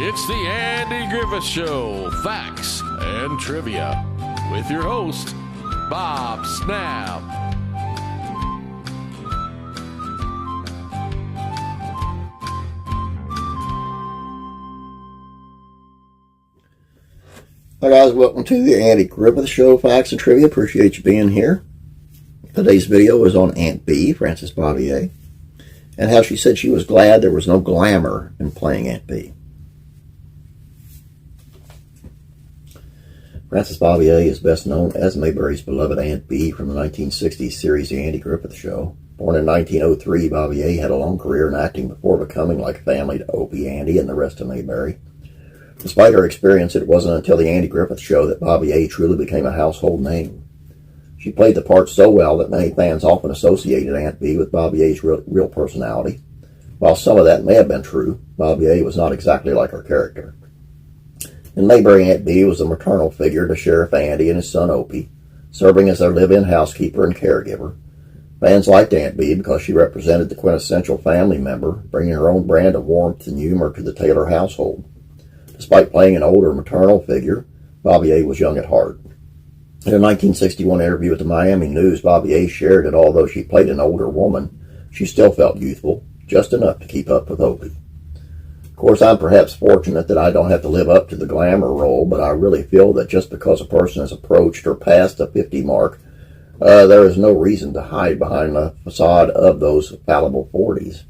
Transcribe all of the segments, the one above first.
It's the Andy Griffith Show, Facts and Trivia, with your host, Bob Snap. Hi guys, welcome to the Andy Griffith Show, Facts and Trivia. Appreciate you being here. Today's video is on Aunt B, Frances Bavier, and how she said she was glad there was no glamour in playing Aunt B. Frances Bavier is best known as Mayberry's beloved Aunt B from the 1960s series The Andy Griffith Show. Born in 1903, Bavier had a long career in acting before becoming like family to Opie, Andy, and the rest of Mayberry. Despite her experience, it wasn't until The Andy Griffith Show that Bavier truly became a household name. She played the part so well that many fans often associated Aunt B with Bavier's real personality. While some of that may have been true, Bavier was not exactly like her character. In Mayberry, Aunt B was the maternal figure to Sheriff Andy and his son Opie, serving as their live-in housekeeper and caregiver. Fans liked Aunt B because she represented the quintessential family member, bringing her own brand of warmth and humor to the Taylor household. Despite playing an older maternal figure, Bavier was young at heart. In a 1961 interview with the Miami News, Bavier shared that although she played an older woman, she still felt youthful, just enough to keep up with Opie. Of course, I'm perhaps fortunate that I don't have to live up to the glamour role, but I really feel that just because a person has approached or passed the 50 mark, there is no reason to hide behind the facade of those fallible 40s.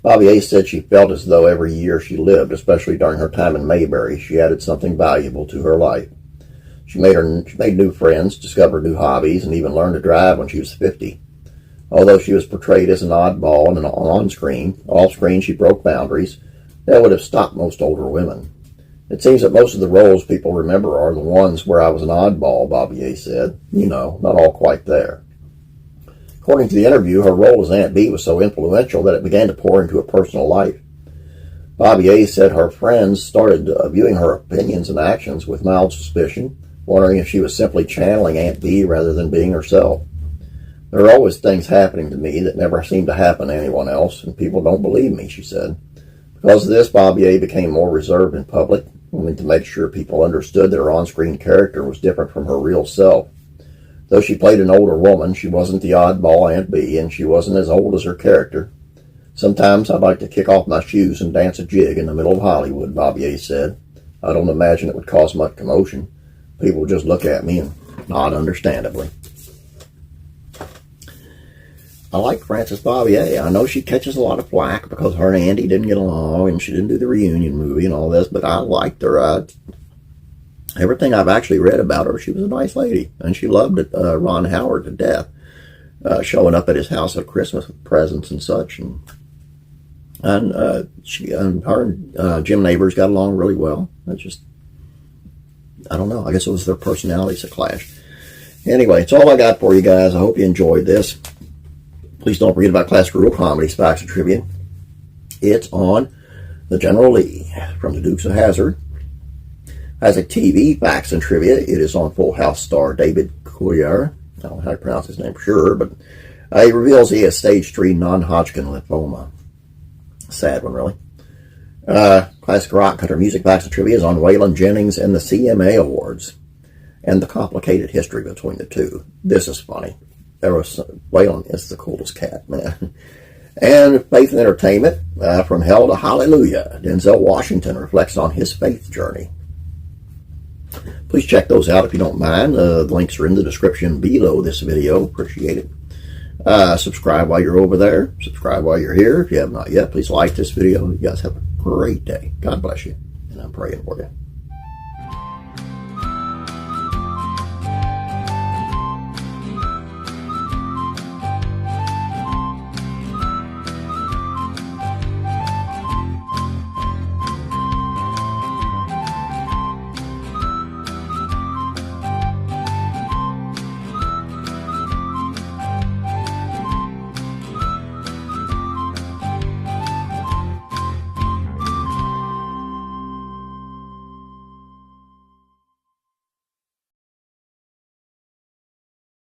Bavier said she felt as though every year she lived, especially during her time in Mayberry, she added something valuable to her life. She made new friends, discovered new hobbies, and even learned to drive when she was 50. Although she was portrayed as an oddball and off-screen she broke boundaries that would have stopped most older women. It seems that most of the roles people remember are the ones where I was an oddball, Bavier said. You know, not all quite there. According to the interview, her role as Aunt B was so influential that it began to pour into her personal life. Bavier said her friends started viewing her opinions and actions with mild suspicion, wondering if she was simply channeling Aunt B rather than being herself. There are always things happening to me that never seem to happen to anyone else, and people don't believe me, she said. Because of this, Bavier became more reserved in public, wanting to make sure people understood that her on-screen character was different from her real self. Though she played an older woman, she wasn't the oddball Aunt B, and she wasn't as old as her character. Sometimes I'd like to kick off my shoes and dance a jig in the middle of Hollywood, Bavier said. I don't imagine it would cause much commotion. People would just look at me and nod understandably. I like Frances Bavier. I know she catches a lot of flack because her and Andy didn't get along and she didn't do the reunion movie and all this, but I liked her. Everything I've actually read about her, she was a nice lady, and she loved Ron Howard to death, showing up at his house at Christmas with presents and such. And her and Jim Neighbors got along really well. I don't know. I guess it was their personalities that clashed. Anyway, it's all I got for you guys. I hope you enjoyed this. Please don't forget about Classic Real Comedies, Facts and Trivia. It's on the General Lee from the Dukes of Hazzard. As a TV Facts and Trivia, it is on Full House star David Coulier. I don't know how to pronounce his name for sure, but he reveals he has stage 3 non-Hodgkin lymphoma. Sad one, really. Classic Rock Country Music Facts and Trivia is on Waylon Jennings and the CMA Awards and the complicated history between the two. This is funny. Waylon is the coolest cat, man. And Faith and Entertainment, From Hell to Hallelujah. Denzel Washington reflects on his faith journey. Please check those out if you don't mind. The links are in the description below this video. Appreciate it. Subscribe while you're over there. Subscribe while you're here. If you have not yet, please like this video. You guys have a great day. God bless you. And I'm praying for you.